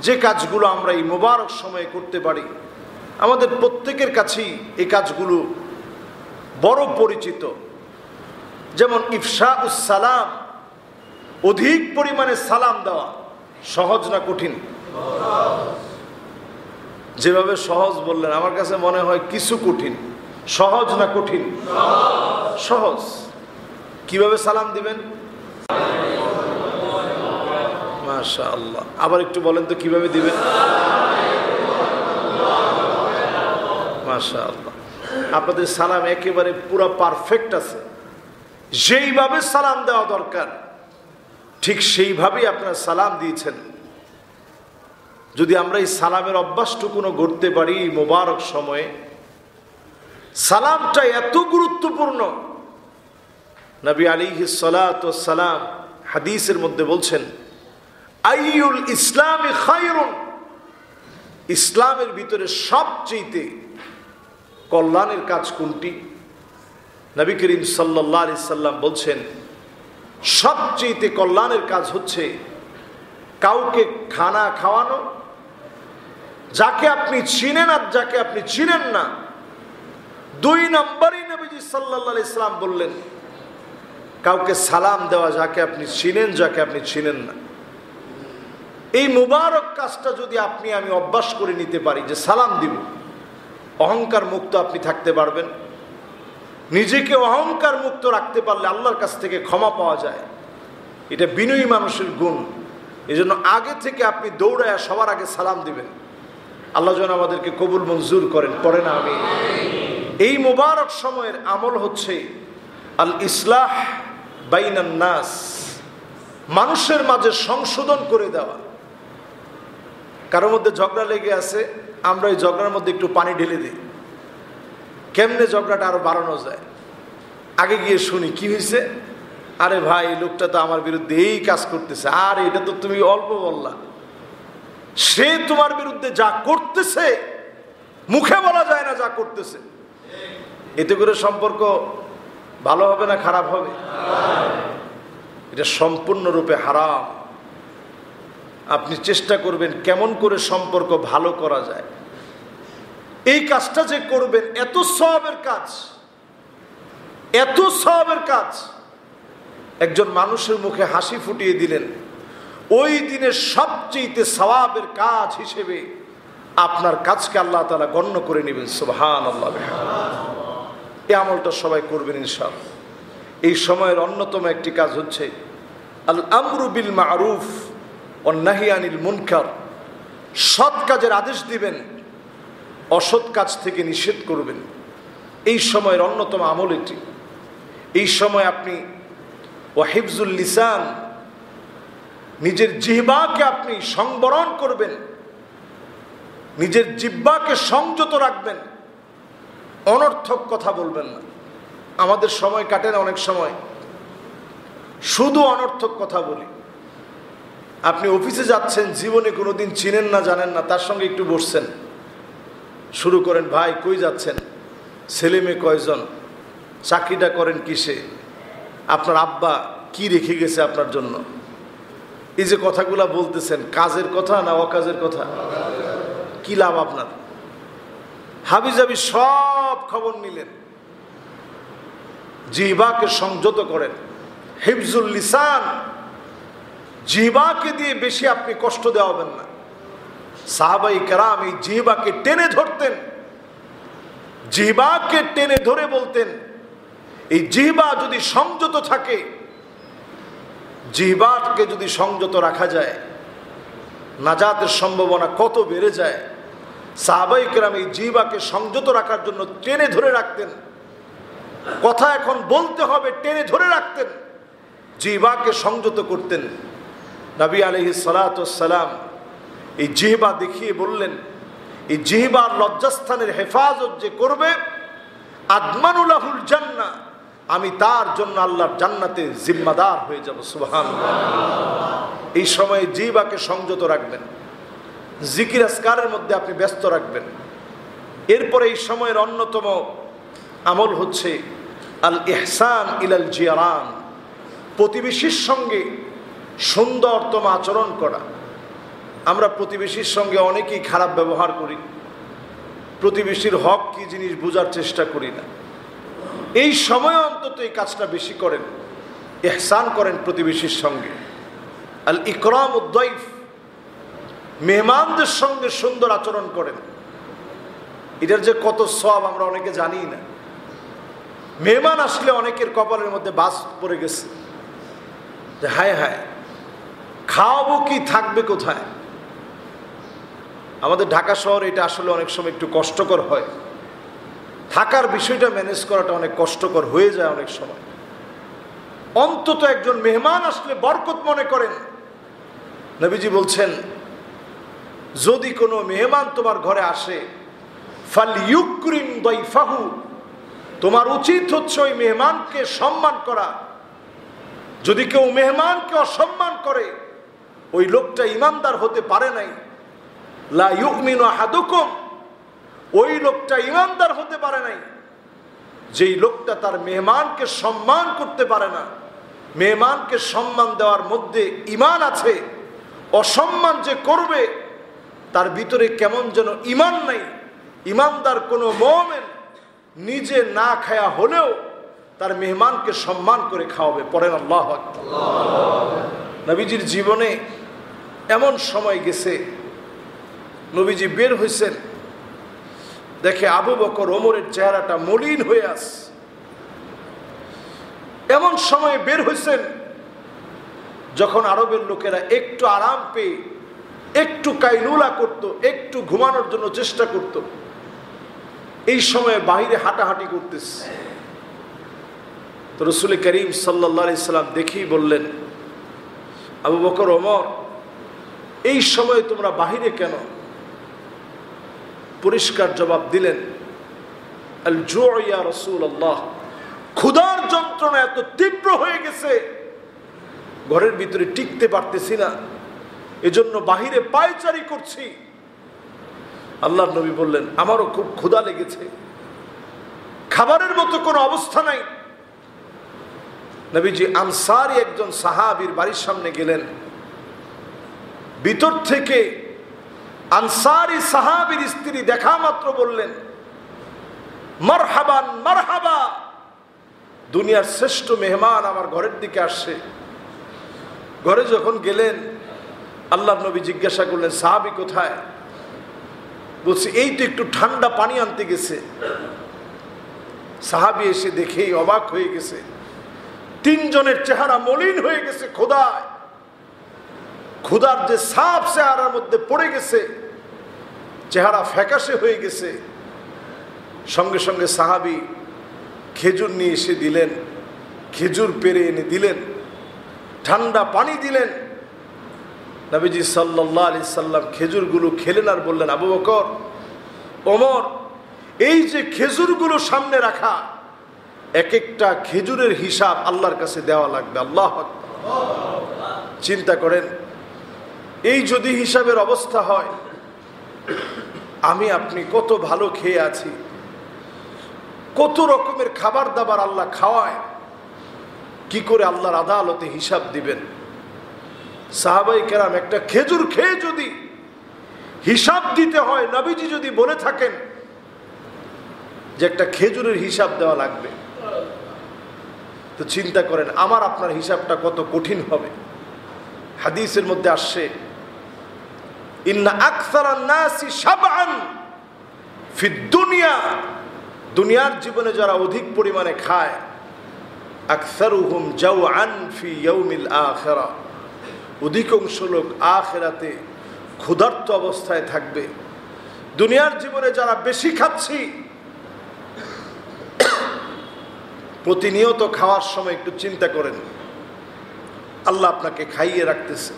যে কাজগুলো আমরা এই মোবারক সময়ে করতে পারি, আমাদের প্রত্যেকের কাছেই এই কাজগুলো বড় পরিচিত। যেমন ইফশাউস সালাম, অধিক পরিমাণে সালাম দেওয়া। সহজ না কঠিন? যেভাবে সহজ বললেন আমার কাছে মনে হয় কিছু কঠিন। সহজ না কঠিন? সহজ। কিভাবে সালাম দিবেন? মাশাআল্লাহ। আবার একটু বলেন তো কিভাবে দিবেন? মাশাআল্লাহ। আপনাদের সালাম একেবারে পুরো পারফেক্ট আছে। যেইভাবে সালাম দেওয়া দরকার ঠিক সেইভাবেই আপনারা সালাম দিয়েছেন। যদি আমরা এই সালামের অভ্যাসটুকুনো গড়তে পারি মোবারক সময়ে, সালামটা এত গুরুত্বপূর্ণ। নবী আলাইহিস সালাতু ওয়াস সালাম হাদিসের মধ্যে বলছেন, আইয়ুল ইসলামি খায়রুন, ইসলামের ভিতরে সবচেয়ে কল্যাণের কাজ কোনটি? নবী করিম সাল্লাল্লাহু আলাইহি সাল্লাম বলছেন, সবচেয়ে কল্যাণের কাজ হচ্ছে কাউকে খানা খাওয়ানো, যাকে আপনি চিনেন আর যাকে আপনি চিনেন না। দুই নম্বরই নবীজি সাল্লাল্লাহু আলাইহি সাল্লাম বললেন, কাউকে সালাম দেওয়া, যাকে আপনি চিনেন যাকে আপনি চিনেন না। এই মুবারক কাজটা যদি আপনি আমি অভ্যাস করে নিতে পারি যে সালাম দিব, অহংকার মুক্ত আপনি থাকতে পারবেন। নিজেকে অহংকার মুক্ত রাখতে পারলে আল্লাহর কাছ থেকে ক্ষমা পাওয়া যায়। এটা বিনয়ী মানুষের গুণ। এই জন্য আগে থেকে আপনি দৌড়ায় সবার আগে সালাম দিবেন। আল্লাহ যেন আমাদেরকে কবুল মঞ্জুর করেন। পড়ে না আমি। এই মুবারক সময়ের আমল হচ্ছে আল ইসলাহ বাইনান নাস, মানুষের মাঝে সংশোধন করে দেওয়া। কারোর মধ্যে ঝগড়া লেগে আছে, আমরা এই ঝগড়ার মধ্যে একটু পানি ঢেলে দিই। কেমনে ঝগড়াটা আরো বাড়ানো যায়? আগে গিয়ে শুনি কি হয়েছে। আরে ভাই, এই লোকটা তো আমার বিরুদ্ধে এই কাজ করতেছে। আর এটা তো তুমি অল্প বললা, সে তোমার বিরুদ্ধে যা করতেছে মুখে বলা যায় না, যা করতেছে। এতে করে সম্পর্ক ভালো হবে না খারাপ হবে? এটা সম্পূর্ণরূপে হারাম। আপনি চেষ্টা করবেন কেমন করে সম্পর্ক ভালো করা যায়। এই কাজটা যে করবেন, এত সওয়াবের কাজ, এত সওয়াবের কাজ। একজন মানুষের মুখে হাসি ফুটিয়ে দিলেন, ওই দিনের সবচেয়ে সওয়াবের কাজ হিসেবে আপনার কাজকে আল্লাহ তাআলা গণ্য করে নেবেন। সুবহানাল্লাহ। এই আমলটা সবাই করবেন ইনশাআল্লাহ। এই সময়ের অন্যতম একটি কাজ হচ্ছে আল আমরু বিল মারুফ ওয়ান নাহি আনিল মুনকার। সৎ কাজের আদেশ দিবেন, অসৎ কাজ থেকে নিষেধ করবেন। এই সময়ের অন্যতম আমল এটি। এই সময় আপনি ওয়াহিফজুল লিসান, নিজের জিহ্বাকে আপনি সংবরণ করবেন, নিজের জিহ্বাকে সংযত রাখবেন, অনর্থক কথা বলবেন না। আমাদের সময় কাটে না, অনেক সময় শুধু অনর্থক কথা বলি। আপনি অফিসে যাচ্ছেন, জীবনে কোনোদিন চিনেন না জানেন না, তার সঙ্গে একটু বসছেন, শুরু করেন, ভাই কই যাচ্ছেন, ছেলে মেয়ে কয়জন, চাকরিটা করেন কিসে, আপনার আব্বা কি রেখে গেছে আপনার জন্য। এই যে কথাগুলা বলতেছেন, কাজের কথা না অকাজের কথা? কি লাভ আপনার? হাবিজাবি সব খবর নিলেন। জিহ্বাকে সংযত করেন, হিফজুল লিসান। জিহ্বাকে দিয়ে বেশি আপনি কষ্ট দেওয়াবেন না। সাহাবায়ে কেরাম এই জিহ্বাকে টেনে ধরতেন, জিহ্বাকে টেনে ধরে বলতেন, এই জিহ্বা যদি সংযত থাকে, জিহ্বাকে যদি সংযত রাখা যায়, নাজাতের সম্ভাবনা কত বেড়ে যায়। সাহাবায়ে কেরাম এই জিহ্বাকে সংযত রাখার জন্য টেনে ধরে রাখতেন। কথা এখন বলতে হবে, টেনে ধরে রাখতেন, জিহ্বাকে সংযত করতেন। নবী আলাইহিস সালাতু ওয়াস সালাম এই জিহ্বা দেখিয়ে বললেন, এই জিহ্বার লজ্জাস্থানের হেফাজত যে করবে, আদমানুলাহুল জান্নাহ, আমি তার জন্য আল্লাহর জান্নাতে জিম্মাদার হয়ে যাব। সুবহানাল্লাহ। এই সময়ে জিহ্বাকে সংযত রাখবেন, জিকির আজকারের মধ্যে আপনি ব্যস্ত রাখবেন। এরপরে এই সময়ের অন্যতম আমল হচ্ছে আল ইহসান ইলাল জিয়ারান, প্রতিবেশীর সঙ্গে সুন্দরতম আচরণ করা। আমরা প্রতিবেশীর সঙ্গে অনেকেই খারাপ ব্যবহার করি, প্রতিবেশীর হক কি জিনিস বোঝার চেষ্টা করি না। এই সময় অন্তত এই কাজটা বেশি করেন, ইহসান করেন প্রতিবেশীর সঙ্গে। আল ইকরাম উদ্দাইফ, মেহমানদের সঙ্গে সুন্দর আচরণ করেন। এটার যে কত সওয়াব আমরা অনেকে জানি না। মেহমান আসলে অনেকের কপালের মধ্যে বাস পড়ে গেছে যে হায় হায় খাওয়াবো কি, থাকবে কোথায়। আমাদের ঢাকা শহর এটা আসলে অনেক সময় একটু কষ্টকর হয়, থাকার বিষয়টা ম্যানেজ করাটা অনেক কষ্টকর হয়ে যায় অনেক সময়। অন্তত একজন মেহমান আসলে বরকত মনে করেন। নবীজি বলছেন, যদি কোনো মেহমান তোমার ঘরে আসে, ফালইউকরিম দাইফাহু, তোমার উচিত হচ্ছে ওই মেহমানকে সম্মান করা। যদি কেউ মেহমানকে অসম্মান করে, ওই লোকটা ইমানদার হতে পারে নাই। লা ইউমিনু আহাদুকুম, ওই লোকটা ইমানদার হতে পারে নাই যেই লোকটা তার মেহমানকে সম্মান করতে পারে না। মেহমানকে সম্মান দেওয়ার মধ্যে ঈমান আছে, অসম্মান যে করবে তার ভিতরে কেমন যেন ঈমান নাই। ঈমানদার কোনো মুমিন নিজে না খায়া হলেও তার মেহমানকে সম্মান করে খাওয়াবে। পড়েন আল্লাহু আকবার। নবীজির জীবনে এমন সময় গেছে, নবীজি বের হয়েছেন, দেখে আবু বকর ওমরের চেহারাটা মলিন হয়ে আছে। এমন সময় বের হয়েছেন যখন আরবের লোকেরা একটু আরাম পেয়ে একটু কাইলুলা করত, একটু ঘুমানোর জন্য চেষ্টা করত। এই সময়ে বাহিরে হাঁটাহাঁটি করতেছে। তো রাসূল করিম সাল্লাল্লাহু আলাইহি সাল্লাম দেখেই বললেন, আবু বকর ওমর, এই সময়ে তোমরা বাহিরে কেন? পরিষ্কার জবাব দিলেন, আল জু' ইয়া রাসূলুল্লাহ, ক্ষুধার যন্ত্রণা এত তীব্র হয়ে গেছে, ঘরের ভিতরে টিকতে পারতেছি না, এজন্য বাহিরে পায়চারি করছি। আল্লাহর নবী বললেন, আমারও খুব ক্ষুধা লেগেছে, খাবারের মতো কোনো অবস্থা নাই। নবীজি আনসারী একজন সাহাবীর বাড়ির সামনে গেলেন। ভিতর থেকে আনসারী সাহাবীর স্ত্রী দেখা মাত্র বললেন, মারহাবান মারহাবা, দুনিয়ার শ্রেষ্ঠ মেহমান আমার ঘরের দিকে আসছে। ঘরে যখন গেলেন, আল্লাহর নবী জিজ্ঞাসা করলেন, সাহাবী কোথায়? বলছে, এই তো একটু ঠান্ডা পানি আনতে গেছে। সাহাবী এসে দেখেই অবাক হয়ে গেছে, তিনজনের চেহারা মলিন হয়ে গেছে ক্ষুধায়। ক্ষুধার যে ছাপ চেহারার মধ্যে পড়ে গেছে, চেহারা ফ্যাকাশে হয়ে গেছে। সঙ্গে সঙ্গে সাহাবী খেজুর নিয়ে এসে দিলেন, খেজুর পেড়ে এনে দিলেন, ঠান্ডা পানি দিলেন। নবীজি সাল্লাল্লাহু আলাইহি সাল্লাম খেজুরগুলো খেলেন আর বললেন, আবু বকর, ওমর, এই যে খেজুরগুলো সামনে রাখা, এক একটা খেজুরের হিসাব আল্লাহর কাছে দেওয়া লাগবে। আল্লাহু আকবার। চিন্তা করেন, এই যদি হিসাবের অবস্থা হয়, আমি আপনি কত ভালো খেয়ে আছি, কত রকমের খাবার দাবার আল্লাহ খাওয়ায়, কি করে আল্লাহর আদালতে হিসাব দিবেন? সাহাবায়ে কেরাম একটা খেজুর খেয়ে যদি হিসাব দিতে হয়, নবীজি যদি বলে থাকেন যে একটা খেজুরের হিসাব দেওয়া লাগবে, তো চিন্তা করেন আমার আপনার হিসাবটা কত কঠিন হবে। হাদিসের মধ্যে আসছে, ইন্না আকসারান নাসি শাবআন ফিদ দুনিয়া, দুনিয়ার জীবনে যারা অধিক পরিমাণে খায়, আকসারুহুম জাওআন ফি ইয়াউমিল আখিরাহ, অধিকাংশ লোক আখিরাতে ক্ষুধার্ত অবস্থায় থাকবে। দুনিয়ার জীবনে যারা বেশি খাচ্ছি, প্রতিনিয়ত খাওয়ার সময় একটু চিন্তা করেন, আল্লাহ আপনাকে খাইয়ে রাখতেছে,